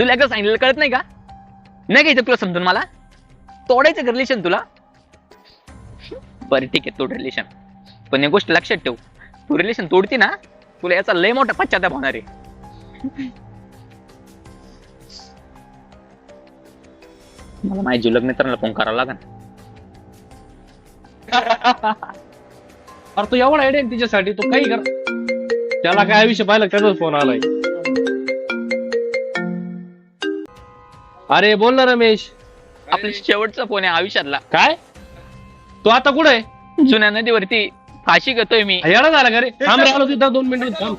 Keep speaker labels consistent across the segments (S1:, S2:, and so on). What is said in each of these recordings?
S1: तुला एकदा सांगितलं कळत नाही का? नाही घ्यायचं तुला समजून मला? तोडायचं का रिलेशन तुला? बरं ठीक आहे, तोड रिलेशन. पण एक गोष्ट लक्षात ठेव, तू रिलेशन तोडती ना, तुला याचा लय मोठा पश्चाताप होणार आहे. मला माझ्या जुलग मित्राला फोन करावा लागेल.
S2: अरे तू एवढा आयडिया तिच्यासाठी तू काही कर. त्याला काय विषय पाहिला त्याचाच फोन आलाय. अरे बोल ना रमेश.
S1: आपला शेवटचा फोन आहे आयुष्यातला.
S2: काय तू आता कुठे आहे?
S1: जुन्या नदीवरती फाशी घेतोय मी.
S2: येडा झाला का रे? थांब रे, आलो तिथं 2 मिनिटं थांब.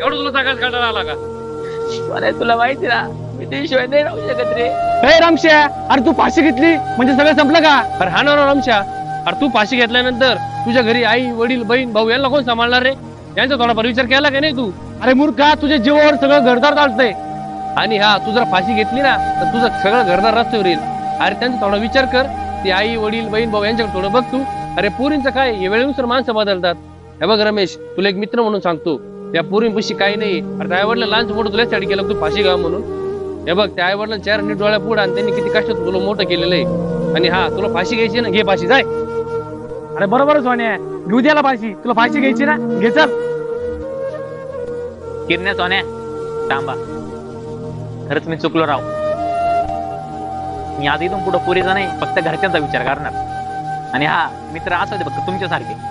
S2: एवढं तुला सकाळ काढायला आला का?
S1: मला तुला माहिती ना, मी त्याशिवाय नाही राहू शकत रे.
S2: हे रामश्या, अरे तू फाशी घेतली म्हणजे सगळं संपलं का? अरे हा ना रामश्या, अरे तू फाशी घेतल्यानंतर तुझ्या घरी आई वडील बहीण भाऊ यांना कोण सांभाळणार रे? यांचा थोडाफार विचार केला का नाही तू? अरे मूर्खा, तुझ्या जीवावर सगळं घरदार चालतंय. आणि हा तू जर फाशी घेतली ना तर तुझं सगळं घरदार रस्त्यावर येईल. अरे त्यांचा थोडा विचार कर. ती आई वडील बहीण भाऊ यांच्याकडे थोडं बघ तू. अरे पोरींचं काय, हे वेळेनुसार माणसं बदलतात. हे बघ रमेश, तुला एक मित्र म्हणून सांगतो, त्या पोरींपाशी काही नाही. अरे त्या आईवडिला लहानचं मोठं तुलासाठी केलं तू फाशी घ्यावं म्हणून. हे बघ, त्या आईवडिलांना 4 नीट डोळ्या पुढे आणि त्यांनी किती कष्टात तुला मोठं केलेलं आहे. आणि हा तुला फाशी घ्यायची ना, घे फाशी, जाय.
S3: अरे बरोबरच सोन्या, घेऊ द्याला फाशी. तुला फाशी घ्यायची ना, घे चल.
S1: किरण्या सोन्या थांबा, खरंच मी चुकलो राव. मी आधी इथून पुढे पुरेचा नाही, फक्त घरच्यांचा विचार करणार. आणि हा मित्र असू दे फक्त तुमच्यासारखे.